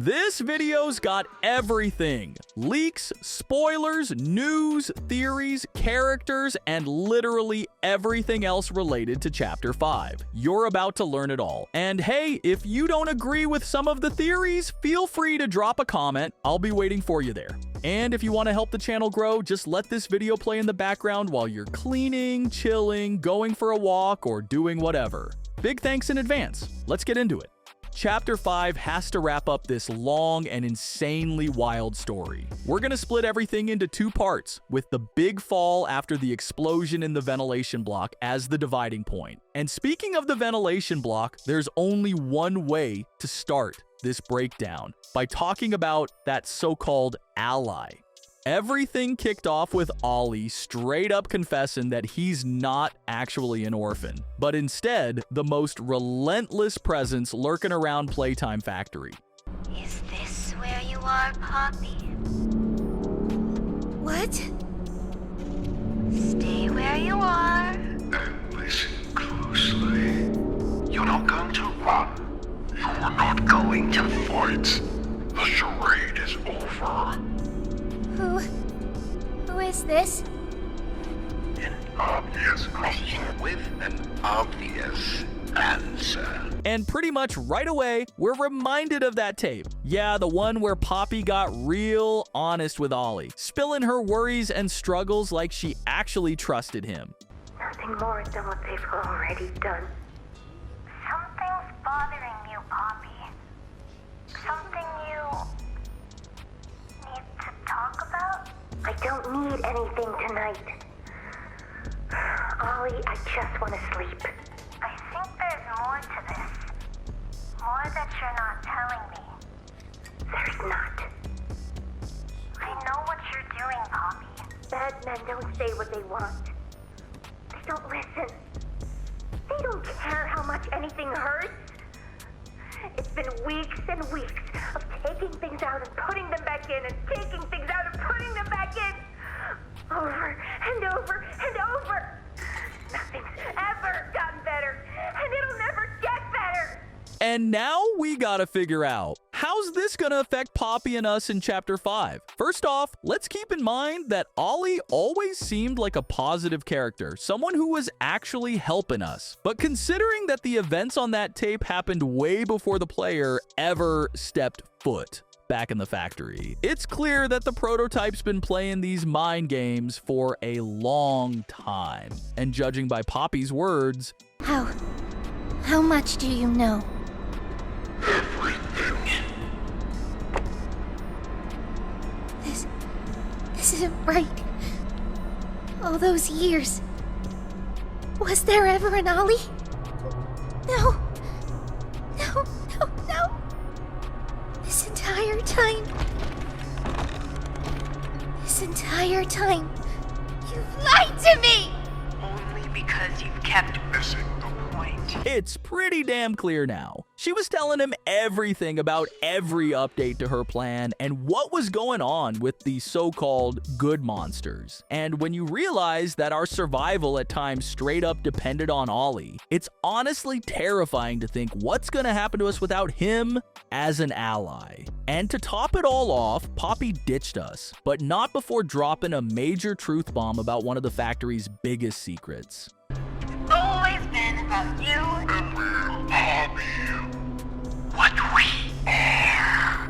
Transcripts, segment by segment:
This video's got everything. Leaks, spoilers, news, theories, characters, and literally everything else related to Chapter 5. You're about to learn it all. And hey, if you don't agree with some of the theories, feel free to drop a comment. I'll be waiting for you there. And if you want to help the channel grow, just let this video play in the background while you're cleaning, chilling, going for a walk, or doing whatever. Big thanks in advance. Let's get into it. Chapter 5 has to wrap up this long and insanely wild story. We're gonna split everything into two parts, with the big fall after the explosion in the ventilation block as the dividing point. And speaking of the ventilation block, there's only one way to start this breakdown, by talking about that so-called ally. Everything kicked off with Olly straight up confessing that he's not actually an orphan, but instead the most relentless presence lurking around Playtime Factory. Is this where you are, Poppy? What? Stay where you are. And listen closely. You're not going to run. You're not going to fight. The charade is over. Who is this? An obvious question with an obvious answer. And pretty much right away, we're reminded of that tape. Yeah, the one where Poppy got real honest with Olly, spilling her worries and struggles like she actually trusted him. Nothing more than what they've already done. Something's bothering you, Poppy. Something you need to talk about? I don't need anything tonight. Olly, I just want to sleep. I think there's more to this. More that you're not telling me. There's not. I know what you're doing, Poppy. Bad men don't say what they want. They don't listen. They don't care how much anything hurts. It's been weeks and weeks of taking things out and putting them back in, and taking things out and putting them back in. Over and over and over. Nothing's ever gotten better, and it'll never get better. And now we gotta figure out, how's this gonna affect Poppy and us in Chapter 5? First off, let's keep in mind that Olly always seemed like a positive character, someone who was actually helping us. But considering that the events on that tape happened way before the player ever stepped foot back in the factory, it's clear that the prototype's been playing these mind games for a long time. And judging by Poppy's words, How much do you know? Everything. This isn't right. All those years. Was there ever an Olly? No. No. This entire time, you've lied to me! Only because you've kept Missing the point. it's pretty damn clear now. She was telling him everything about every update to her plan and what was going on with the so-called good monsters. And when you realize that our survival at times straight up depended on Olly, it's honestly terrifying to think what's gonna happen to us without him as an ally. And to top it all off, Poppy ditched us, but not before dropping a major truth bomb about one of the factory's biggest secrets. It's always been about you. Poppy. What we are.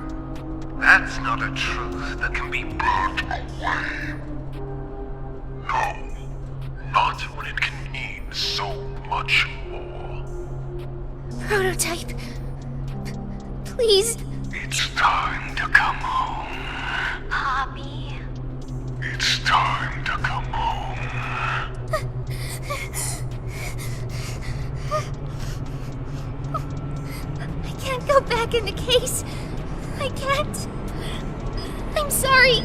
That's not a truth that can be brought away. No. Not when it can mean so much more. Prototype. Please. It's time to come home. Poppy. It's time to come home. I can't go back in the case. I can't. I'm sorry.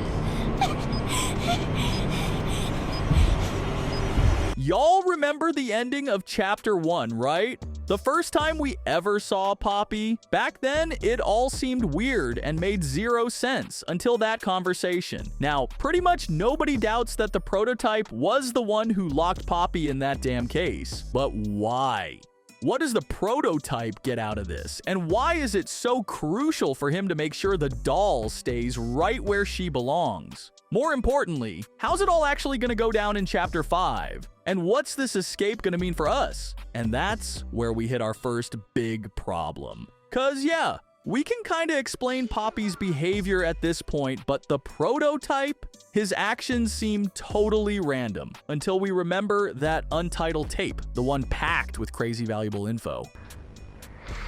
Y'all remember the ending of Chapter 1, right? The first time we ever saw Poppy, back then it all seemed weird and made zero sense until that conversation. Now, pretty much nobody doubts that the prototype was the one who locked Poppy in that damn case. But why? What does the prototype get out of this? And why is it so crucial for him to make sure the doll stays right where she belongs? More importantly, how's it all actually going to go down in Chapter 5? And what's this escape going to mean for us? And that's where we hit our first big problem. 'Cause yeah, we can kind of explain Poppy's behavior at this point, but the prototype, his actions seem totally random until we remember that untitled tape, the one packed with crazy valuable info.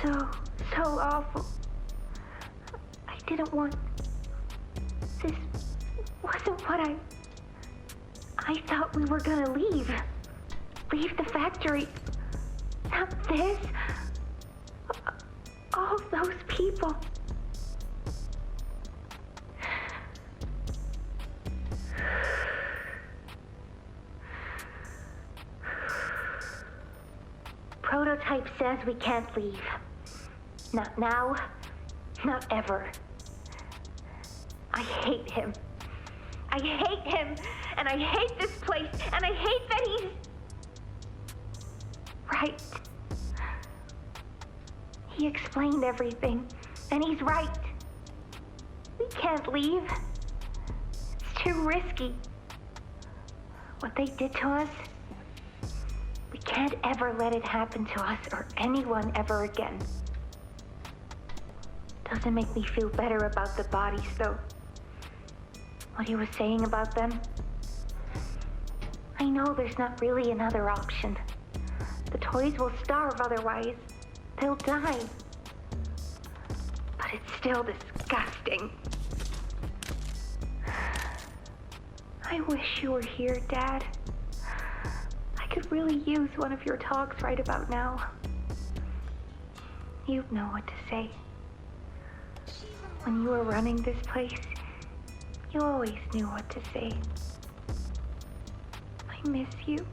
So awful. I didn't want... This wasn't what I thought we were gonna leave. Leave the factory. Not this. All those people. Prototype says we can't leave. Not now, not ever. I hate him. I hate him, and I hate this place, and I hate that he's... right. He explained everything, and he's right. We can't leave. It's too risky. What they did to us, we can't ever let it happen to us or anyone ever again. Doesn't make me feel better about the bodies, though. What he was saying about them. I know there's not really another option. The toys will starve otherwise. They'll die. But it's still disgusting. I wish you were here, Dad. I could really use one of your talks right about now. You'd know what to say. When you were running this place, you always knew what to say. I miss you.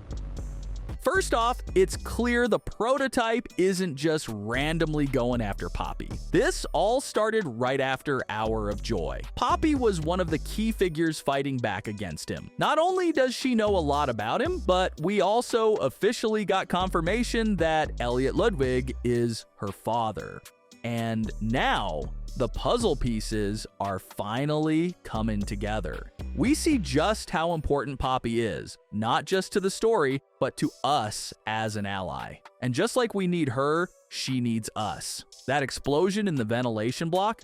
First off, it's clear the prototype isn't just randomly going after Poppy. This all started right after Hour of Joy. Poppy was one of the key figures fighting back against him. Not only does she know a lot about him, but we also officially got confirmation that Elliot Ludwig is her father. And now, the puzzle pieces are finally coming together. We see just how important Poppy is, not just to the story, but to us as an ally. And just like we need her, she needs us. That explosion in the ventilation block?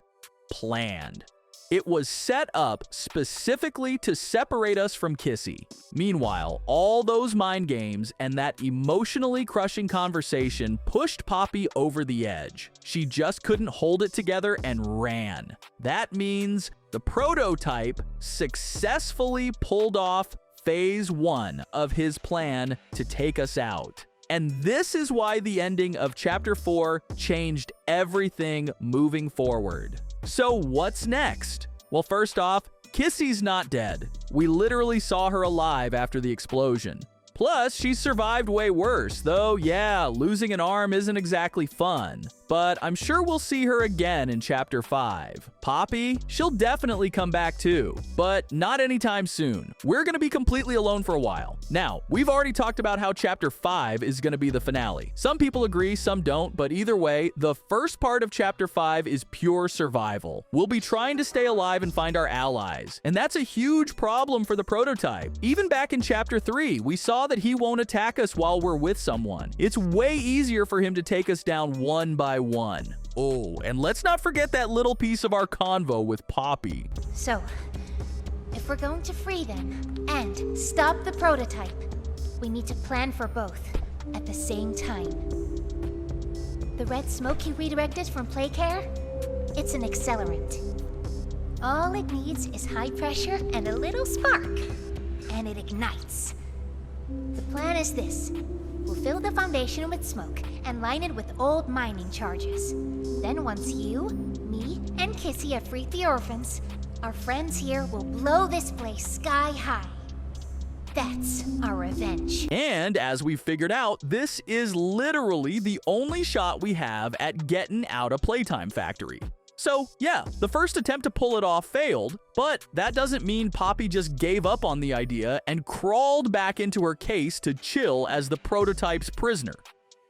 Planned. It was set up specifically to separate us from Kissy. Meanwhile, all those mind games and that emotionally crushing conversation pushed Poppy over the edge. She just couldn't hold it together and ran. That means the prototype successfully pulled off phase 1 of his plan to take us out. And this is why the ending of Chapter 4 changed everything moving forward. So what's next? Well, first off, Kissy's not dead. We literally saw her alive after the explosion. Plus, she survived way worse, though yeah, losing an arm isn't exactly fun. But I'm sure we'll see her again in Chapter 5. Poppy, she'll definitely come back too, but not anytime soon. We're gonna be completely alone for a while. Now, we've already talked about how Chapter 5 is gonna be the finale. Some people agree, some don't, but either way, the first part of Chapter 5 is pure survival. We'll be trying to stay alive and find our allies, and that's a huge problem for the prototype. Even back in Chapter 3, we saw that he won't attack us while we're with someone. It's way easier for him to take us down one by one. Oh, and let's not forget that little piece of our convo with Poppy. So, if we're going to free them and stop the prototype, we need to plan for both at the same time. The red smoke he redirected from Playcare? It's an accelerant. All it needs is high pressure and a little spark, and it ignites. The plan is this. We'll fill the foundation with smoke and line it with old mining charges. Then once you, me, and Kissy have freed the orphans, our friends here will blow this place sky high. That's our revenge. And as we figured out, this is literally the only shot we have at getting out of Playtime Factory. So yeah, the first attempt to pull it off failed, but that doesn't mean Poppy just gave up on the idea and crawled back into her case to chill as the prototype's prisoner.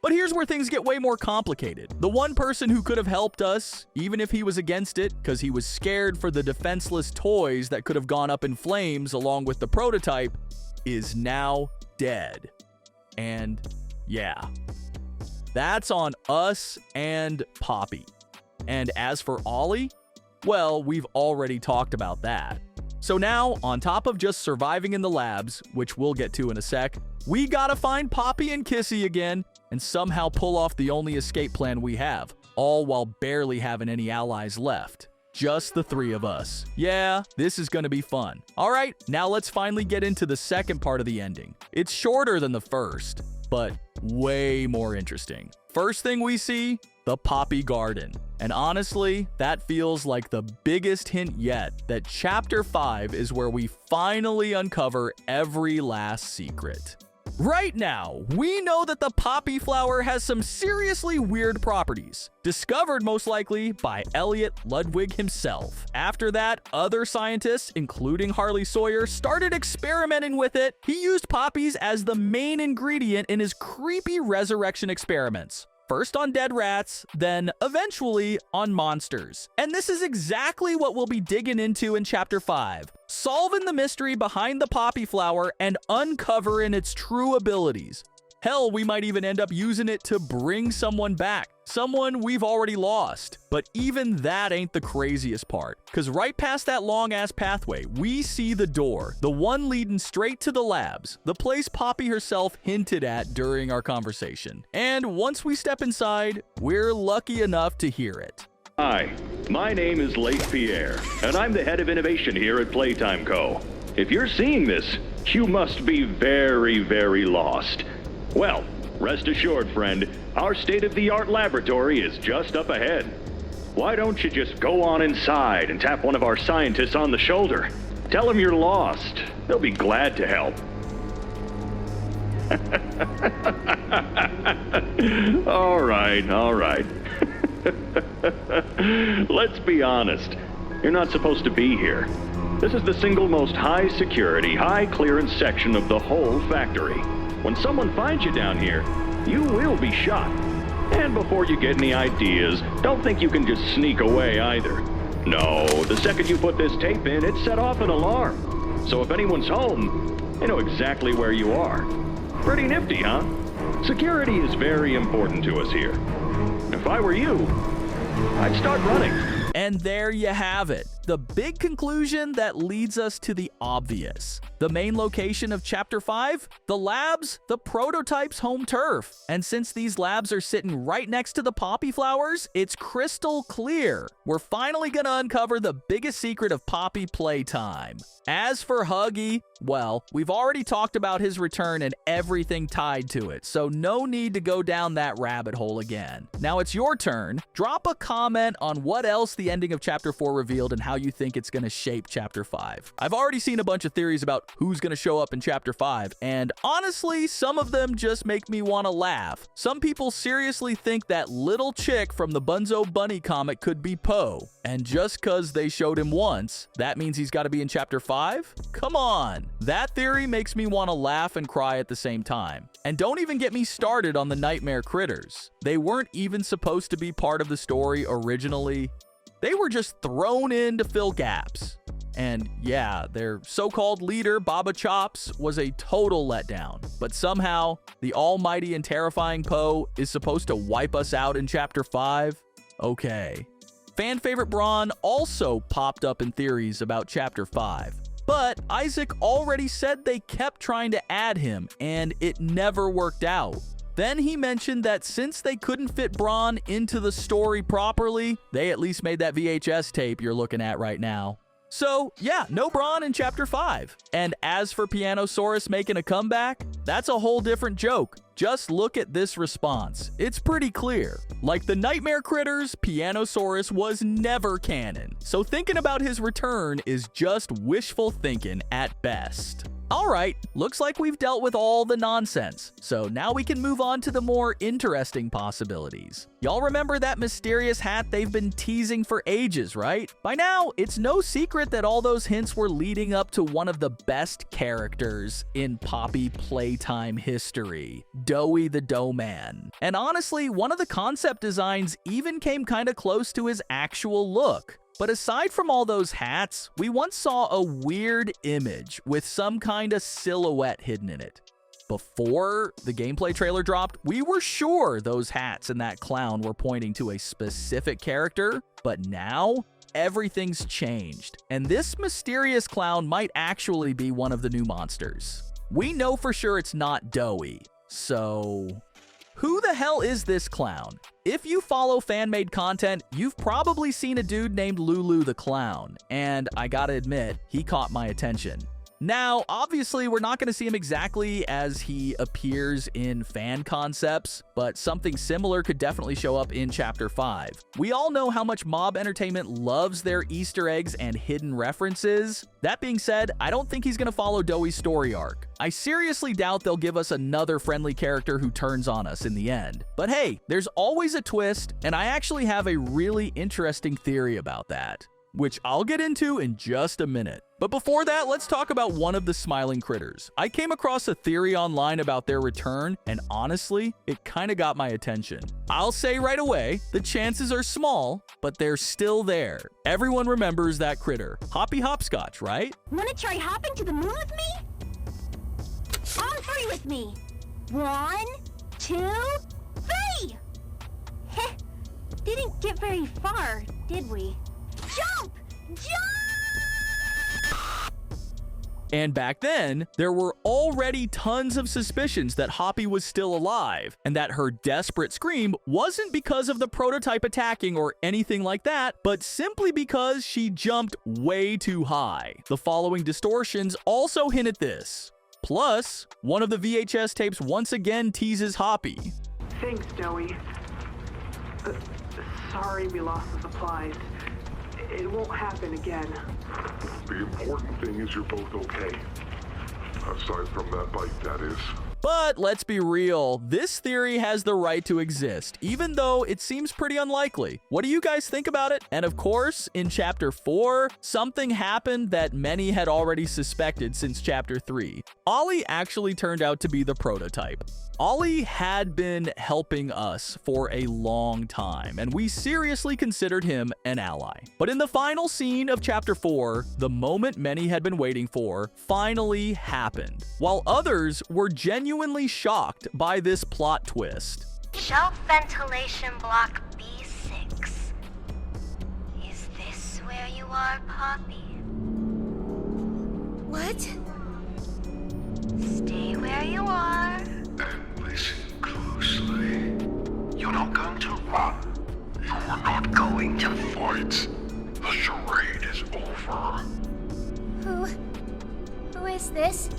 But here's where things get way more complicated. The one person who could have helped us, even if he was against it because he was scared for the defenseless toys that could have gone up in flames along with the prototype, is now dead. And yeah, that's on us and Poppy. And as for Olly, well, we've already talked about that. So now, on top of just surviving in the labs, which we'll get to in a sec, we gotta find Poppy and Kissy again and somehow pull off the only escape plan we have, all while barely having any allies left. Just the three of us. Yeah, this is gonna be fun. Alright, now let's finally get into the second part of the ending. It's shorter than the first, but way more interesting. First thing we see, the Poppy Garden. And honestly, that feels like the biggest hint yet that Chapter 5 is where we finally uncover every last secret. Right now, we know that the poppy flower has some seriously weird properties, discovered most likely by Elliot Ludwig himself. After that, other scientists, including Harley Sawyer, started experimenting with it. He used poppies as the main ingredient in his creepy resurrection experiments. First on dead rats, then eventually on monsters. And this is exactly what we'll be digging into in Chapter 5, solving the mystery behind the poppy flower and uncovering its true abilities. Hell, we might even end up using it to bring someone back, someone we've already lost. But even that ain't the craziest part, because right past that long-ass pathway, we see the door, the one leading straight to the labs, the place Poppy herself hinted at during our conversation. And once we step inside, we're lucky enough to hear it. Hi, my name is Leif Pierre, and I'm the head of innovation here at Playtime Co. If you're seeing this, you must be very, very lost. Well, rest assured, friend, our state-of-the-art laboratory is just up ahead. Why don't you just go on inside and tap one of our scientists on the shoulder? Tell them you're lost. They'll be glad to help. All right. Let's be honest. You're not supposed to be here. This is the single most high-security, high-clearance section of the whole factory. When someone finds you down here, you will be shot. And before you get any ideas, don't think you can just sneak away either. No, the second you put this tape in, it set off an alarm. So if anyone's home, they know exactly where you are. Pretty nifty, huh? Security is very important to us here. If I were you, I'd start running. And there you have it. The big conclusion that leads us to the obvious. The main location of Chapter 5? The labs, the prototype's home turf. And since these labs are sitting right next to the poppy flowers, it's crystal clear. We're finally gonna uncover the biggest secret of Poppy Playtime. As for Huggy, well, we've already talked about his return and everything tied to it, so no need to go down that rabbit hole again. Now it's your turn. Drop a comment on what else the ending of Chapter 4 revealed and how you think it's going to shape Chapter 5. I've already seen a bunch of theories about who's going to show up in Chapter 5, and honestly, some of them just make me want to laugh. Some people seriously think that little chick from the Bunzo Bunny comic could be Poe, and just cause they showed him once, that means he's got to be in Chapter 5? Come on! That theory makes me want to laugh and cry at the same time. And don't even get me started on the nightmare critters. They weren't even supposed to be part of the story originally. They were just thrown in to fill gaps. And yeah, their so-called leader, Baba Chops, was a total letdown. But somehow, the almighty and terrifying Poe is supposed to wipe us out in Chapter 5? Okay. Fan favorite Braun also popped up in theories about Chapter 5. But Isaac already said they kept trying to add him, and it never worked out. Then he mentioned that since they couldn't fit Braun into the story properly, they at least made that VHS tape you're looking at right now. So, yeah, no Braun in Chapter 5. And as for Pianosaurus making a comeback, that's a whole different joke. Just look at this response. It's pretty clear. Like the Nightmare Critters, Pianosaurus was never canon. So thinking about his return is just wishful thinking at best. Alright, looks like we've dealt with all the nonsense, so now we can move on to the more interesting possibilities. Y'all remember that mysterious hat they've been teasing for ages, right? By now, it's no secret that all those hints were leading up to one of the best characters in Poppy Playtime history, Doughy the Dough Man. And honestly, one of the concept designs even came kinda close to his actual look. But aside from all those hats, we once saw a weird image with some kind of silhouette hidden in it. Before the gameplay trailer dropped, we were sure those hats and that clown were pointing to a specific character, but now everything's changed, and this mysterious clown might actually be one of the new monsters. We know for sure it's not Doughy, so who the hell is this clown? If you follow fan-made content, you've probably seen a dude named Lulu the Clown, and I gotta admit, he caught my attention. Now, obviously, we're not going to see him exactly as he appears in fan concepts, but something similar could definitely show up in Chapter 5. We all know how much Mob Entertainment loves their Easter eggs and hidden references. That being said, I don't think he's going to follow Doughy's story arc. I seriously doubt they'll give us another friendly character who turns on us in the end. But hey, there's always a twist, and I actually have a really interesting theory about that, which I'll get into in just a minute. But before that, let's talk about one of the smiling critters. I came across a theory online about their return, and honestly, it kinda got my attention. I'll say right away, the chances are small, but they're still there. Everyone remembers that critter, Hoppy Hopscotch, right? Wanna try hopping to the moon with me? On 3 with me. 1, 2, 3! Heh, didn't get very far, did we? Jump! Jump! And back then, there were already tons of suspicions that Hoppy was still alive, and that her desperate scream wasn't because of the prototype attacking or anything like that, but simply because she jumped way too high. The following distortions also hint at this. Plus, one of the VHS tapes once again teases Hoppy. Thanks, Doughy. Sorry we lost the supplies. It won't happen again. The important thing is you're both okay. Aside from that bite, that is. But let's be real, this theory has the right to exist, even though it seems pretty unlikely. What do you guys think about it? And of course, in Chapter 4, something happened that many had already suspected since Chapter 3. Olly actually turned out to be the prototype. Olly had been helping us for a long time, and we seriously considered him an ally. But in the final scene of Chapter 4, the moment many had been waiting for finally happened, while others were genuinely shocked by this plot twist. Shelf ventilation block B6. Is this where you are, Poppy? What? Stay where you are. And listen closely. You're not going to run. You're not going to fight. The charade is over. Who is this?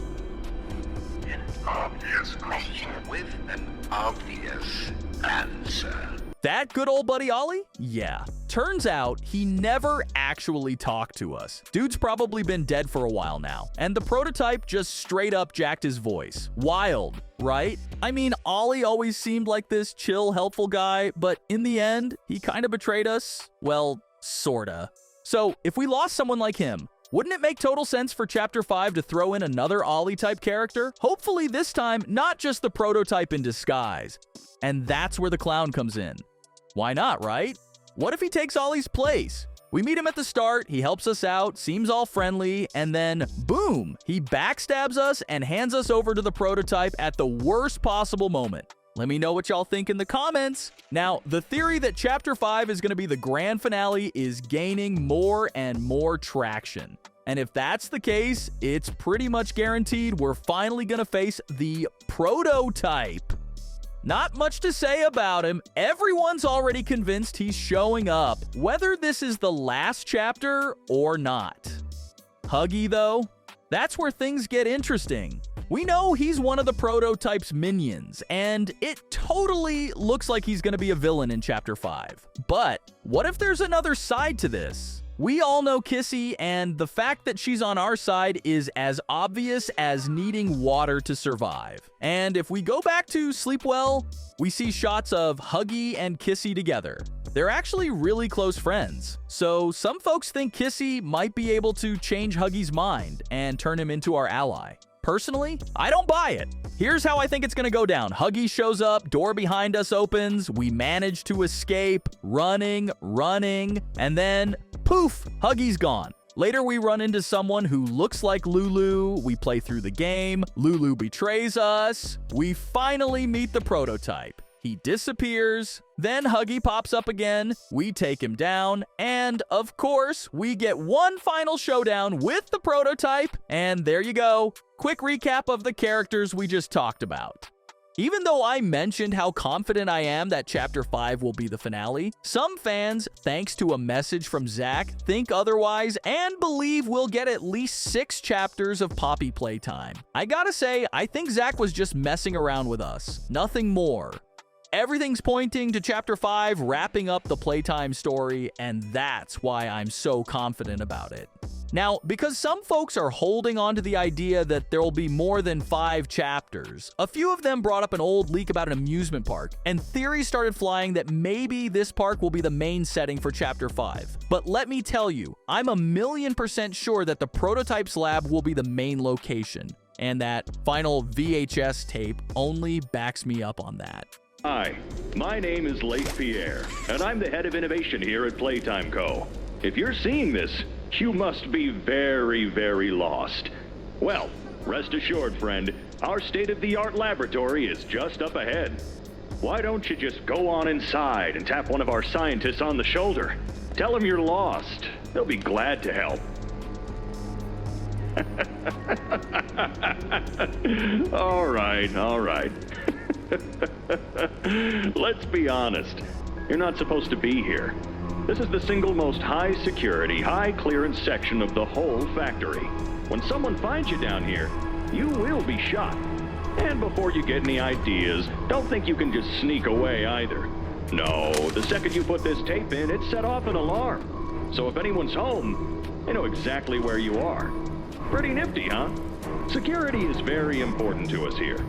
An obvious question with an obvious answer. That good old buddy Olly? Yeah. Turns out he never actually talked to us. Dude's probably been dead for a while now, and the prototype just straight up jacked his voice. Wild, right? I mean, Olly always seemed like this chill, helpful guy, but in the end, he kind of betrayed us. Well, sorta. So, if we lost someone like him, wouldn't it make total sense for Chapter 5 to throw in another Olly-type character? Hopefully this time, not just the prototype in disguise. And that's where the clown comes in. Why not, right? What if he takes Olly's place? We meet him at the start, he helps us out, seems all friendly, and then, boom, he backstabs us and hands us over to the prototype at the worst possible moment. Let me know what y'all think in the comments. Now, the theory that Chapter 5 is going to be the grand finale is gaining more and more traction. And if that's the case, it's pretty much guaranteed we're finally going to face the prototype. Not much to say about him. Everyone's already convinced he's showing up, whether this is the last chapter or not. Huggy, though, that's where things get interesting. We know he's one of the prototype's minions, and it totally looks like he's going to be a villain in Chapter 5. But what if there's another side to this? We all know Kissy, and the fact that she's on our side is as obvious as needing water to survive. And if we go back to Sleep Well, we see shots of Huggy and Kissy together. They're actually really close friends, so some folks think Kissy might be able to change Huggy's mind and turn him into our ally. Personally, I don't buy it. Here's how I think it's gonna go down. Huggy shows up, door behind us opens, we manage to escape, running, and then poof, Huggy's gone. Later, we run into someone who looks like Lulu, we play through the game, Lulu betrays us, we finally meet the prototype. He disappears, then Huggy pops up again, we take him down, and of course, we get one final showdown with the prototype, and there you go. Quick recap of the characters we just talked about. Even though I mentioned how confident I am that Chapter 5 will be the finale, some fans, thanks to a message from Zach, think otherwise and believe we'll get at least 6 chapters of Poppy Playtime. I gotta say, I think Zach was just messing around with us, nothing more. Everything's pointing to Chapter 5 wrapping up the Playtime story, and that's why I'm so confident about it. Now, because some folks are holding on to the idea that there will be more than 5 chapters, a few of them brought up an old leak about an amusement park, and theories started flying that maybe this park will be the main setting for Chapter 5. But let me tell you, I'm 1,000,000% sure that the Prototypes Lab will be the main location, and that final VHS tape only backs me up on that. Hi, my name is Leif Pierre, and I'm the head of innovation here at Playtime Co. If you're seeing this, you must be very, very lost. Well, rest assured, friend, our state-of-the-art laboratory is just up ahead. Why don't you just go on inside and tap one of our scientists on the shoulder? Tell them you're lost. They'll be glad to help. All right. Let's be honest. You're not supposed to be here. This is the single most high-security, high-clearance section of the whole factory. When someone finds you down here, you will be shot. And before you get any ideas, don't think you can just sneak away either. No, the second you put this tape in, it set off an alarm. So if anyone's home, they know exactly where you are. Pretty nifty, huh? Security is very important to us here.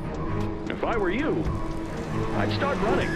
If I were you, I'd start running.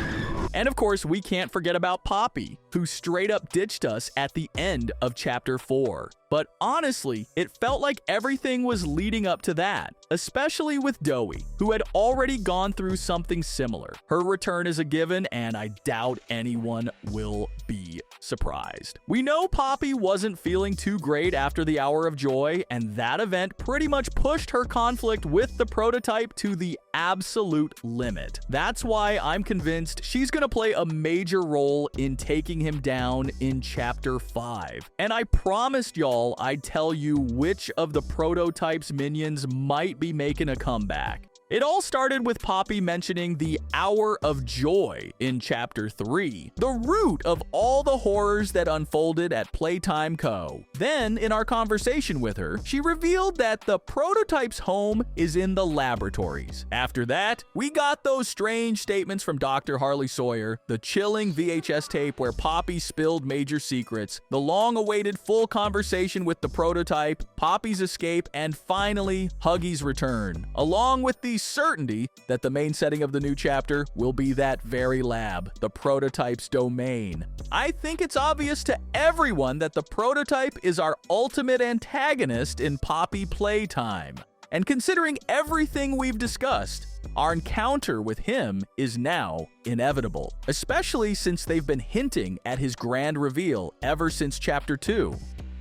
And of course, we can't forget about Poppy, who straight up ditched us at the end of Chapter 4. But honestly, it felt like everything was leading up to that, especially with Dowie, who had already gone through something similar. Her return is a given, and I doubt anyone will be surprised. We know Poppy wasn't feeling too great after the Hour of Joy, and that event pretty much pushed her conflict with the prototype to the absolute limit. That's why I'm convinced she's gonna play a major role in taking him down in Chapter 5. And I promised y'all I'd tell you which of the prototype's minions might be making a comeback. It all started with Poppy mentioning the Hour of Joy in Chapter 3, the root of all the horrors that unfolded at Playtime Co. Then, in our conversation with her, she revealed that the prototype's home is in the laboratories. After that, we got those strange statements from Dr. Harley Sawyer, the chilling VHS tape where Poppy spilled major secrets, the long-awaited full conversation with the prototype, Poppy's escape, and finally, Huggy's return, along with the certainty that the main setting of the new chapter will be that very lab, the prototype's domain. I think it's obvious to everyone that the prototype is our ultimate antagonist in Poppy Playtime. And considering everything we've discussed, our encounter with him is now inevitable, especially since they've been hinting at his grand reveal ever since Chapter 2.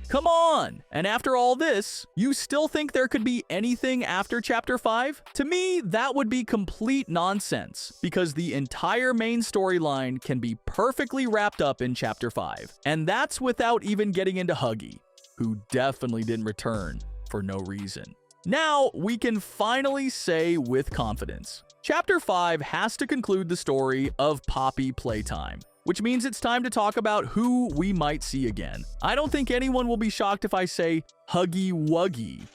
Come on! And after all this, you still think there could be anything after Chapter 5? To me, that would be complete nonsense, because the entire main storyline can be perfectly wrapped up in Chapter 5. And that's without even getting into Huggy, who definitely didn't return for no reason. Now, we can finally say with confidence, Chapter 5 has to conclude the story of Poppy Playtime, which means it's time to talk about who we might see again. I don't think anyone will be shocked if I say Huggy Wuggy.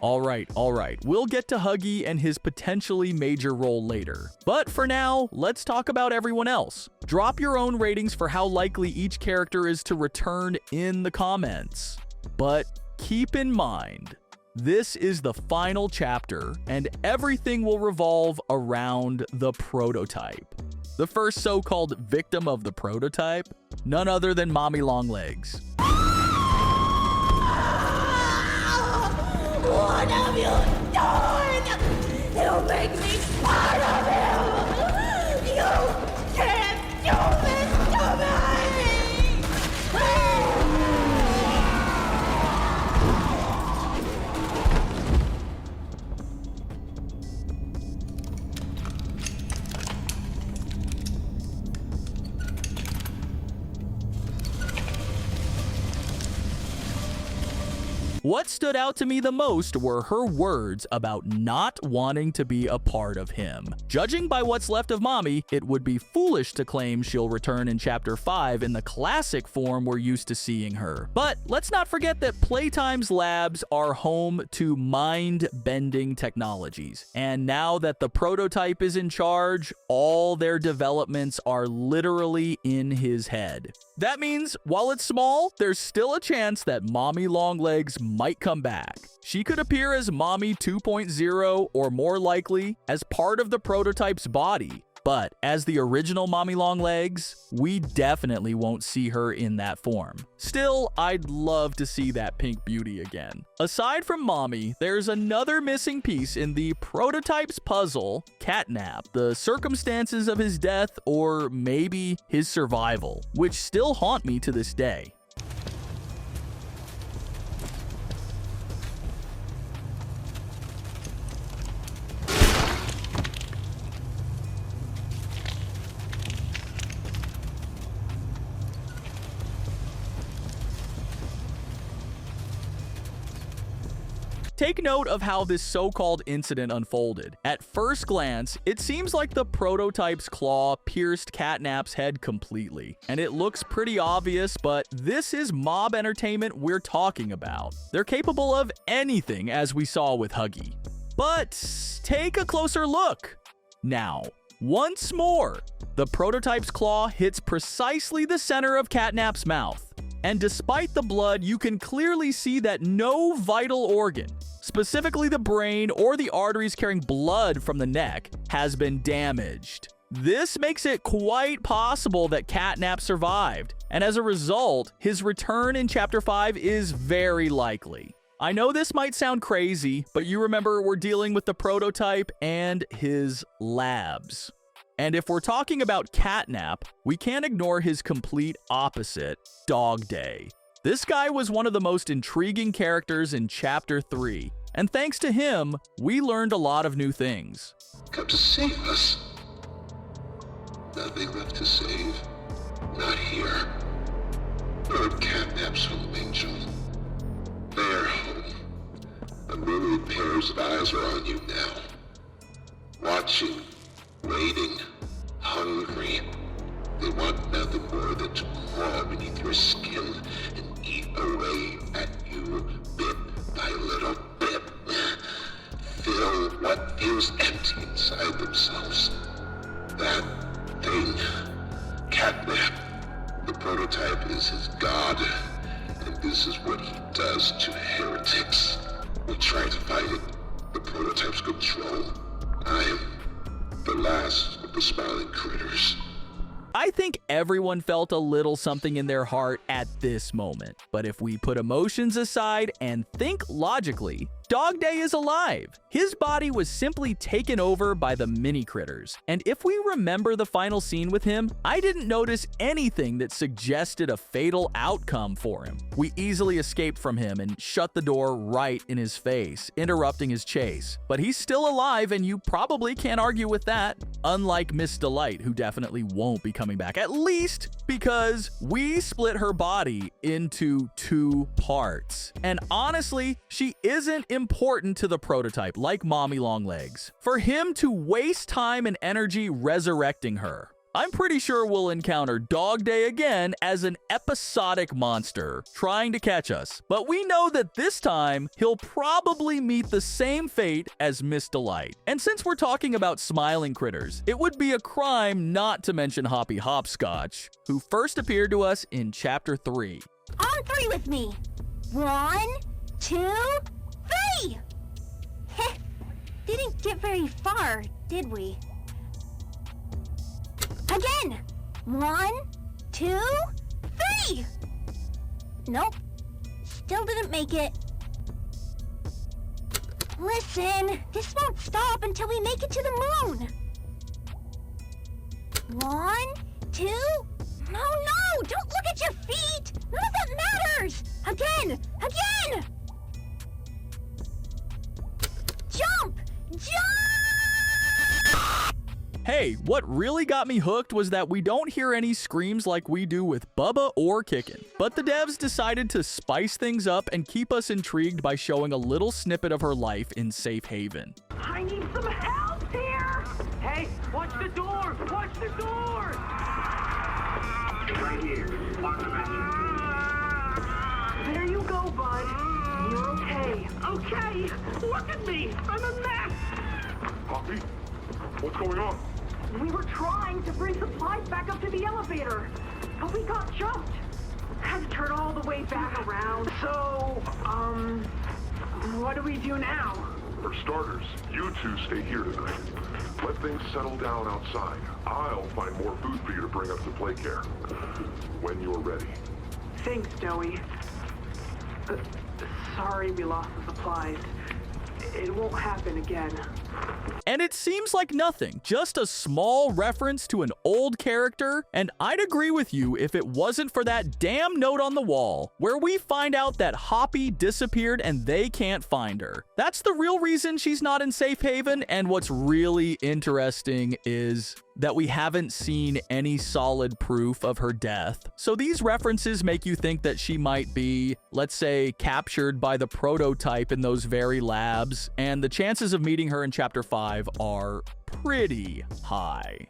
Alright, we'll get to Huggy and his potentially major role later. But for now, let's talk about everyone else. Drop your own ratings for how likely each character is to return in the comments. But keep in mind, this is the final chapter, and everything will revolve around the prototype. The first so-called victim of the prototype, none other than Mommy Longlegs. What have you done? You make me part of him! You can't do this to me! What stood out to me the most were her words about not wanting to be a part of him. Judging by what's left of Mommy, it would be foolish to claim she'll return in Chapter 5 in the classic form we're used to seeing her. But let's not forget that Playtime's labs are home to mind-bending technologies. And now that the prototype is in charge, all their developments are literally in his head. That means, while it's small, there's still a chance that Mommy Longlegs might come back. She could appear as Mommy 2.0 or more likely as part of the prototype's body. But as the original Mommy Longlegs, we definitely won't see her in that form. Still, I'd love to see that pink beauty again. Aside from Mommy, there's another missing piece in the prototype's puzzle, Catnap, the circumstances of his death or maybe his survival, which still haunt me to this day. Take note of how this so-called incident unfolded. At first glance, it seems like the prototype's claw pierced Catnap's head completely, and it looks pretty obvious, but this is mob entertainment we're talking about. They're capable of anything, as we saw with Huggy. But take a closer look. Now, once more, the prototype's claw hits precisely the center of Catnap's mouth. And despite the blood, you can clearly see that no vital organ, specifically the brain or the arteries carrying blood from the neck, has been damaged. This makes it quite possible that Catnap survived, and as a result, his return in Chapter 5 is very likely. I know this might sound crazy, but you remember we're dealing with the prototype and his labs. And if we're talking about Catnap, we can't ignore his complete opposite, Dog Day. This guy was one of the most intriguing characters in Chapter 3, and thanks to him, we learned a lot of new things. Come to save us. Nothing left to save. Not here. Nor Catnap's home, Angel. Their home. A myriad pairs of eyes are on you now. Watching. Waiting, hungry. They want nothing more than to crawl beneath your skin and eat away at you bit by little bit. Fill what feels empty inside themselves. That thing, Catnap. The prototype is his god, and this is what he does to heretics. We try to fight it. The prototype's control. I am the last of the smiling critters. I think everyone felt a little something in their heart at this moment. But if we put emotions aside and think logically, Dog Day is alive. His body was simply taken over by the mini critters. And if we remember the final scene with him, I didn't notice anything that suggested a fatal outcome for him. We easily escaped from him and shut the door right in his face, interrupting his chase. But he's still alive, and you probably can't argue with that. Unlike Miss Delight, who definitely won't be coming back, at least because we split her body into 2 parts. And honestly, she isn't important to the prototype like Mommy Longlegs. For him to waste time and energy resurrecting her, I'm pretty sure we'll encounter Dog Day again as an episodic monster trying to catch us, but we know that this time he'll probably meet the same fate as Miss Delight. And since we're talking about smiling critters, it would be a crime not to mention Hoppy Hopscotch, who first appeared to us in Chapter 3. On 3 with me. 1, 2, 3! Heh, didn't get very far, did we? Again! 1, 2, 3! Nope, still didn't make it. Listen, this won't stop until we make it to the moon. 1, 2... No, don't look at your feet! None of that matters! Again! Jump! Hey, what really got me hooked was that we don't hear any screams like we do with Bubba or Kickin'. But the devs decided to spice things up and keep us intrigued by showing a little snippet of her life in Safe Haven. I need some help here! Hey, watch the door! Watch the door! Right here. Lock the match. There you go, bud. You're okay. Okay! Look at me! I'm a mess! Hoppy, what's going on? We were trying to bring supplies back up to the elevator, but we got jumped. Had to turn all the way back around. So, what do we do now? For starters, you two stay here tonight. Let things settle down outside. I'll find more food for you to bring up to play care. When you're ready. Thanks, Joey. Sorry we lost the supplies. It won't happen again. And it seems like nothing, just a small reference to an old character, and I'd agree with you if it wasn't for that damn note on the wall, where we find out that Hoppy disappeared and they can't find her. That's the real reason she's not in Safe Haven, and what's really interesting is that we haven't seen any solid proof of her death. So these references make you think that she might be, let's say, captured by the prototype in those very labs, and the chances of meeting her in Chapter 5 are pretty high.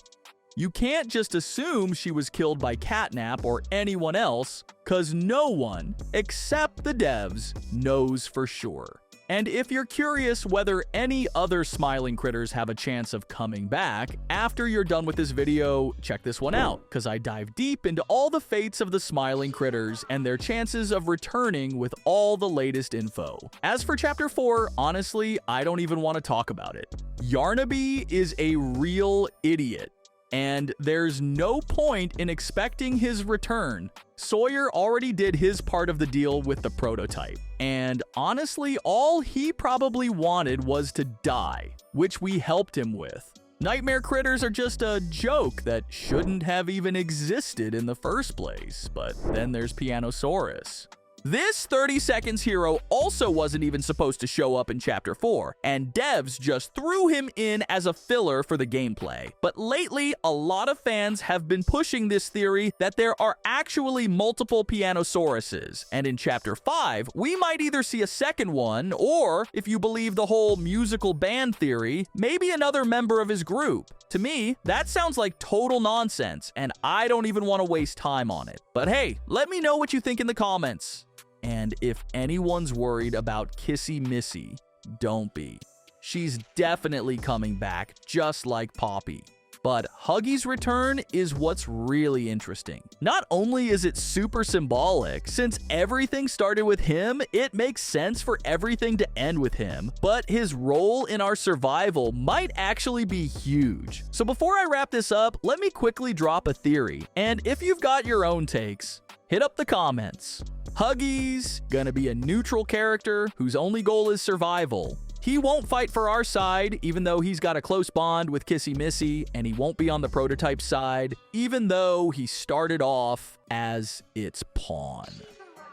You can't just assume she was killed by Catnap or anyone else, cause no one, except the devs, knows for sure. And if you're curious whether any other smiling critters have a chance of coming back, after you're done with this video, check this one out, cause I dive deep into all the fates of the smiling critters and their chances of returning with all the latest info. As for Chapter 4, honestly, I don't even want to talk about it. Yarnaby is a real idiot, and there's no point in expecting his return. Sawyer already did his part of the deal with the prototype, and honestly, all he probably wanted was to die, which we helped him with. Nightmare critters are just a joke that shouldn't have even existed in the first place, but then there's Pianosaurus. This 30 Seconds hero also wasn't even supposed to show up in Chapter 4, and devs just threw him in as a filler for the gameplay. But lately, a lot of fans have been pushing this theory that there are actually multiple Pianosauruses, and in Chapter 5, we might either see a second one, or, if you believe the whole musical band theory, maybe another member of his group. To me, that sounds like total nonsense, and I don't even want to waste time on it. But hey, let me know what you think in the comments. And if anyone's worried about Kissy Missy, don't be. She's definitely coming back, just like Poppy. But Huggy's return is what's really interesting. Not only is it super symbolic, since everything started with him, it makes sense for everything to end with him, but his role in our survival might actually be huge. So before I wrap this up, let me quickly drop a theory, and if you've got your own takes, hit up the comments. Huggy's gonna be a neutral character whose only goal is survival. He won't fight for our side, even though he's got a close bond with Kissy Missy, and he won't be on the prototype side, even though he started off as its pawn.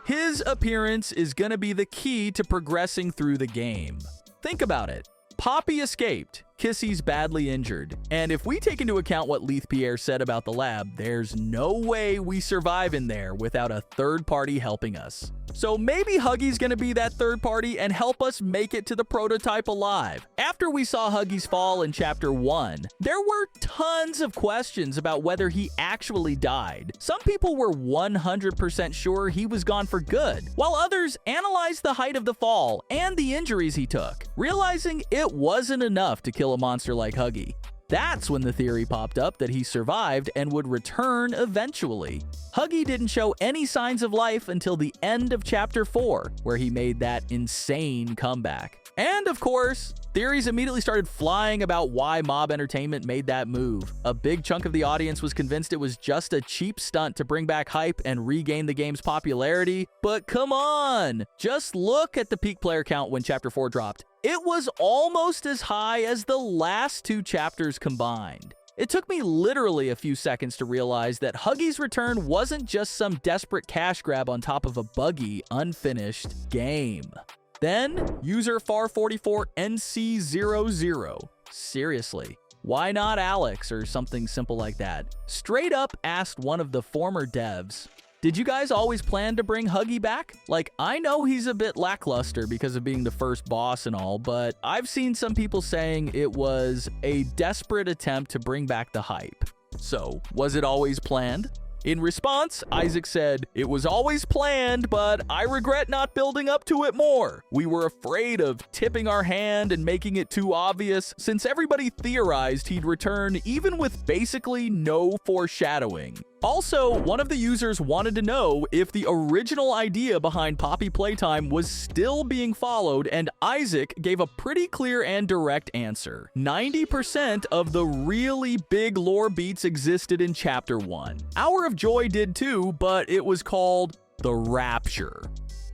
His appearance is gonna be the key to progressing through the game. Think about it. Poppy escaped. Kissy's badly injured, and if we take into account what Leith Pierre said about the lab, there's no way we survive in there without a third party helping us. So maybe Huggy's gonna be that third party and help us make it to the prototype alive. After we saw Huggy's fall in Chapter 1, there were tons of questions about whether he actually died. Some people were 100% sure he was gone for good, while others analyzed the height of the fall and the injuries he took, realizing it wasn't enough to kill a monster like Huggy. That's when the theory popped up that he survived and would return eventually. Huggy didn't show any signs of life until the end of Chapter 4, where he made that insane comeback. And of course, theories immediately started flying about why Mob Entertainment made that move. A big chunk of the audience was convinced it was just a cheap stunt to bring back hype and regain the game's popularity. But come on! Just look at the peak player count when Chapter 4 dropped. It was almost as high as the last 2 chapters combined. It took me literally a few seconds to realize that Huggy's return wasn't just some desperate cash grab on top of a buggy, unfinished game. Then, user FAR44NC00. Seriously, why not Alex or something simple like that? Straight up asked one of the former devs, did you guys always plan to bring Huggy back? Like, I know he's a bit lackluster because of being the first boss and all, but I've seen some people saying it was a desperate attempt to bring back the hype. So, was it always planned? In response, Isaac said, it was always planned, but I regret not building up to it more. We were afraid of tipping our hand and making it too obvious, since everybody theorized he'd return even with basically no foreshadowing. Also, one of the users wanted to know if the original idea behind Poppy Playtime was still being followed, and Isaac gave a pretty clear and direct answer. 90% of the really big lore beats existed in Chapter 1. Hour of Joy did too, but it was called The Rapture.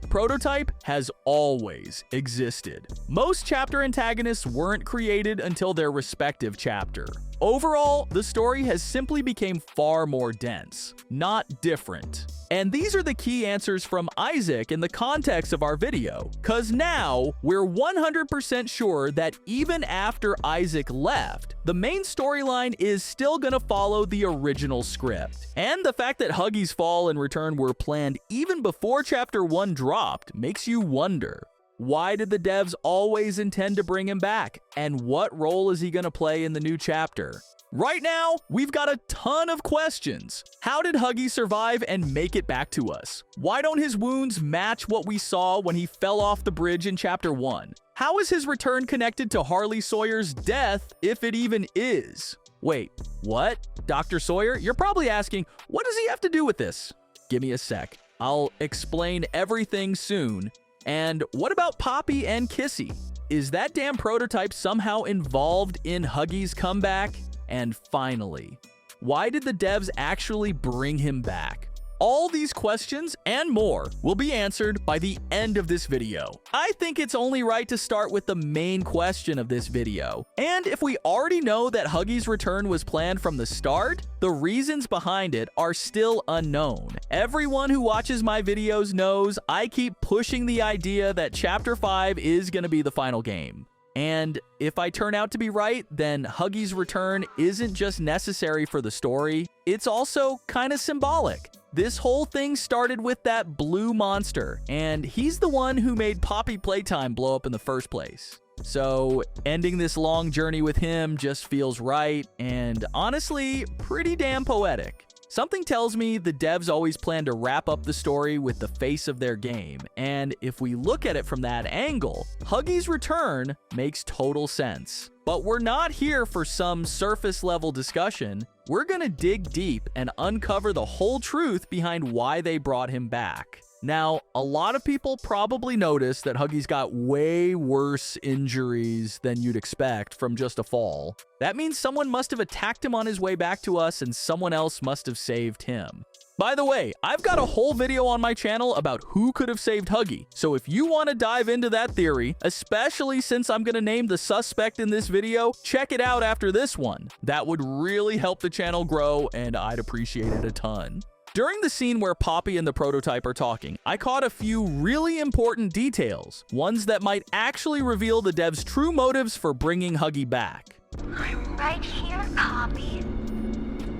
Prototype has always existed. Most chapter antagonists weren't created until their respective chapter. Overall, the story has simply become far more dense, not different. And these are the key answers from Isaac in the context of our video, cause now we're 100% sure that even after Isaac left, the main storyline is still gonna follow the original script. And the fact that Huggy's fall and return were planned even before Chapter 1 dropped makes you wonder, why did the devs always intend to bring him back? And what role is he gonna play in the new chapter? Right now, we've got a ton of questions. How did Huggy survive and make it back to us? Why don't his wounds match what we saw when he fell off the bridge in Chapter 1? How is his return connected to Harley Sawyer's death, if it even is? Wait, what? Dr. Sawyer? You're probably asking, what does he have to do with this? Give me a sec. I'll explain everything soon. And what about Poppy and Kissy? Is that damn prototype somehow involved in Huggy's comeback? And finally, why did the devs actually bring him back? All these questions and more will be answered by the end of this video. I think it's only right to start with the main question of this video. And if we already know that Huggy's return was planned from the start, the reasons behind it are still unknown. Everyone who watches my videos knows I keep pushing the idea that Chapter 5 is going to be the final game. And if I turn out to be right, then Huggy's return isn't just necessary for the story, it's also kind of symbolic. This whole thing started with that blue monster, and he's the one who made Poppy Playtime blow up in the first place. So ending this long journey with him just feels right, and honestly, pretty damn poetic. Something tells me the devs always plan to wrap up the story with the face of their game, and if we look at it from that angle, Huggy's return makes total sense. But we're not here for some surface level discussion. We're gonna dig deep and uncover the whole truth behind why they brought him back. Now, a lot of people probably noticed that Huggy's got way worse injuries than you'd expect from just a fall. That means someone must have attacked him on his way back to us and someone else must have saved him. By the way, I've got a whole video on my channel about who could have saved Huggy, so if you want to dive into that theory, especially since I'm going to name the suspect in this video, check it out after this one. That would really help the channel grow and I'd appreciate it a ton. During the scene where Poppy and the prototype are talking, I caught a few really important details, ones that might actually reveal the devs' true motives for bringing Huggy back. I'm right here, Poppy.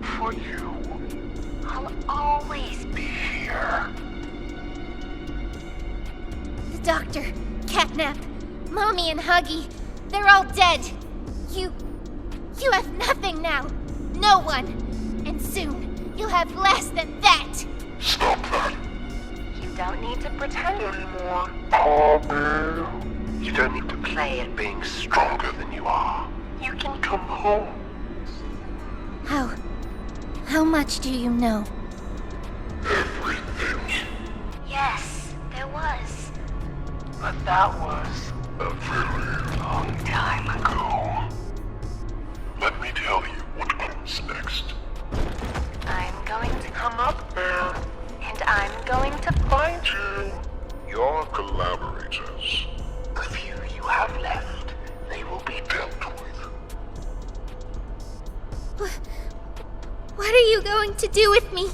For you, I'll always be here. The doctor, Catnap, Mommy and Huggy, they're all dead. You have nothing now. No one. And soon, you'll have less than that. Stop that. You don't need to pretend anymore. Poppy. You don't need to play at being stronger than you are. You can Come home. How much do you know? Everything. Yes, there was. But that was a very long time ago. Let me tell you what comes next. I'm going to Come up there. and I'm going to Find you. Your collaborators. The few you have left, they will be dealt with. What are you going to do with me?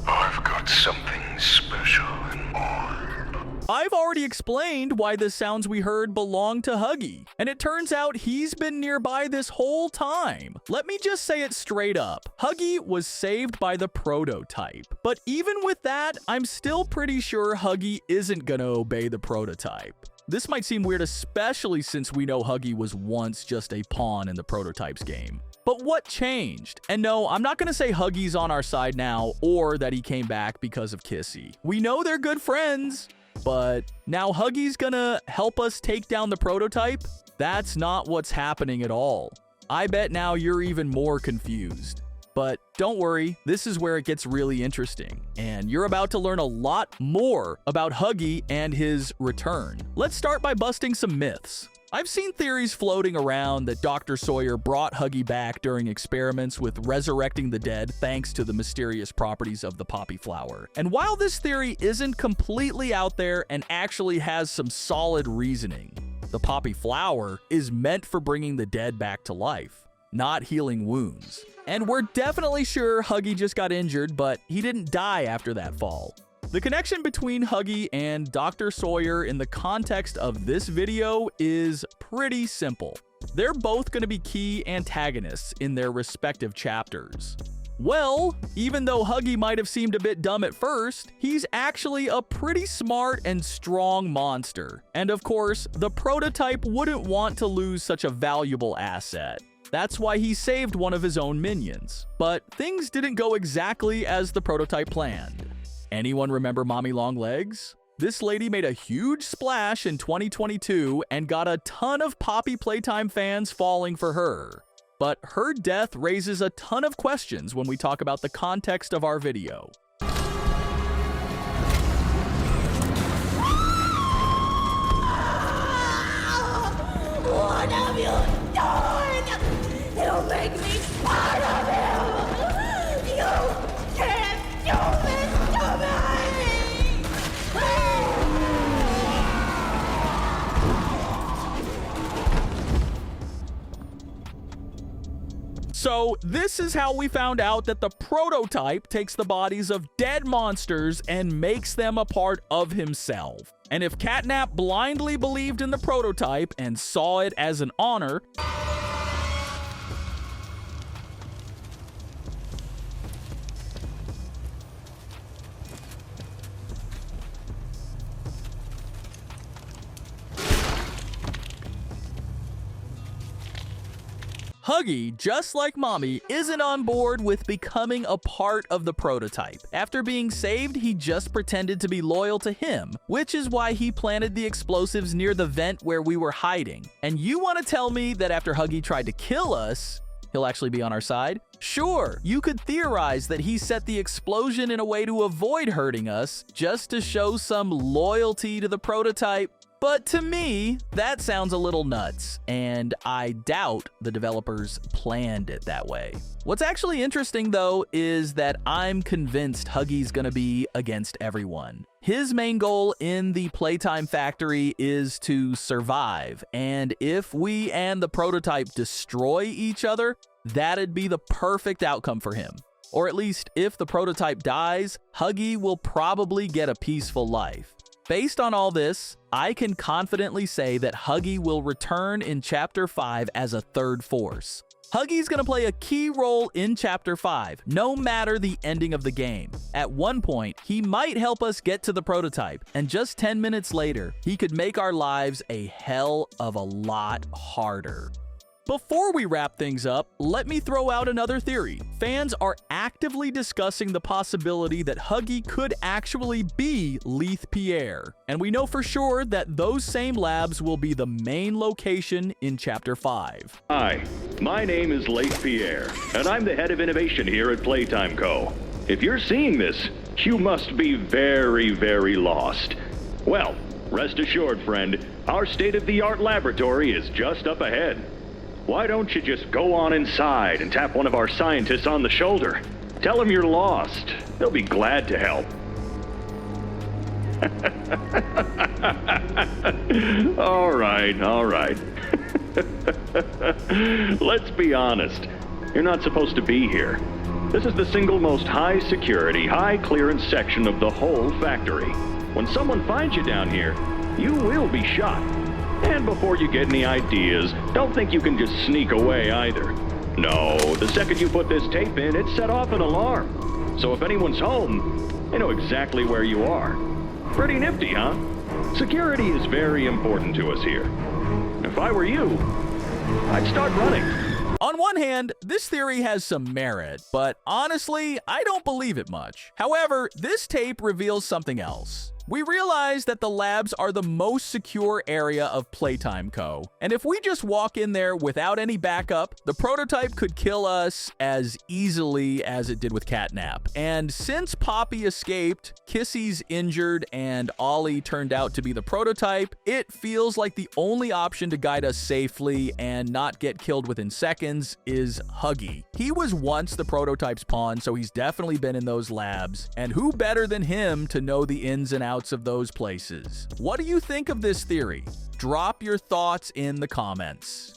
I've got something special in mind. I've already explained why the sounds we heard belong to Huggy, and it turns out he's been nearby this whole time. Let me just say it straight up. Huggy was saved by the prototype, but even with that, I'm still pretty sure Huggy isn't gonna obey the prototype. This might seem weird, especially since we know Huggy was once just a pawn in the prototype's game. But what changed? And no, I'm not gonna say Huggy's on our side now, or that he came back because of Kissy. We know they're good friends. But now Huggy's gonna help us take down the prototype? That's not what's happening at all. I bet now you're even more confused. But don't worry, this is where it gets really interesting, and you're about to learn a lot more about Huggy and his return. Let's start by busting some myths. I've seen theories floating around that Dr. Sawyer brought Huggy back during experiments with resurrecting the dead thanks to the mysterious properties of the poppy flower. And while this theory isn't completely out there and actually has some solid reasoning, the poppy flower is meant for bringing the dead back to life, not healing wounds. And we're definitely sure Huggy just got injured, but he didn't die after that fall. The connection between Huggy and Dr. Sawyer in the context of this video is pretty simple. They're both going to be key antagonists in their respective chapters. Well, even though Huggy might have seemed a bit dumb at first, he's actually a pretty smart and strong monster. And of course, the prototype wouldn't want to lose such a valuable asset. That's why he saved one of his own minions. But things didn't go exactly as the prototype planned. Anyone remember Mommy Longlegs? This lady made a huge splash in 2022 and got a ton of Poppy Playtime fans falling for her. But her death raises a ton of questions when we talk about the context of our video. What have you done? You make me part of him! You can't do this to me! So this is how we found out that the prototype takes the bodies of dead monsters and makes them a part of himself. And if Catnap blindly believed in the prototype and saw it as an honor, Huggy, just like Mommy, isn't on board with becoming a part of the prototype. After being saved, he just pretended to be loyal to him, which is why he planted the explosives near the vent where we were hiding. And you want to tell me that after Huggy tried to kill us, he'll actually be on our side? Sure, you could theorize that he set the explosion in a way to avoid hurting us, just to show some loyalty to the prototype. But to me, that sounds a little nuts, and I doubt the developers planned it that way. What's actually interesting, though, is that I'm convinced Huggy's gonna be against everyone. His main goal in the Playtime factory is to survive, and if we and the prototype destroy each other, that'd be the perfect outcome for him. Or at least, if the prototype dies, Huggy will probably get a peaceful life. Based on all this, I can confidently say that Huggy will return in Chapter 5 as a third force. Huggy's gonna play a key role in Chapter 5, no matter the ending of the game. At one point, he might help us get to the prototype, and just 10 minutes later, he could make our lives a hell of a lot harder. Before we wrap things up, let me throw out another theory. Fans are actively discussing the possibility that Huggy could actually be Leith Pierre, and we know for sure that those same labs will be the main location in Chapter 5. Hi, my name is Leith Pierre, and I'm the head of innovation here at Playtime Co. If you're seeing this, you must be very, very lost. Well, rest assured, friend, our state-of-the-art laboratory is just up ahead. Why don't you just go on inside and tap one of our scientists on the shoulder? Tell them you're lost. They'll be glad to help. All right. Let's be honest. You're not supposed to be here. This is the single most high security, high clearance section of the whole factory. When someone finds you down here, you will be shot. And before you get any ideas, don't think you can just sneak away either. No, the second you put this tape in, it set off an alarm. So if anyone's home, they know exactly where you are. Pretty nifty, huh? Security is very important to us here. If I were you, I'd start running. On one hand, this theory has some merit, but honestly, I don't believe it much. However, this tape reveals something else. We realize that the labs are the most secure area of Playtime Co. And if we just walk in there without any backup, the prototype could kill us as easily as it did with Catnap. And since Poppy escaped, Kissy's injured, and Olly turned out to be the prototype, it feels like the only option to guide us safely and not get killed within seconds is Huggy. He was once the prototype's pawn, so he's definitely been in those labs. And who better than him to know the ins and outs of those places? What do you think of this theory? Drop your thoughts in the comments.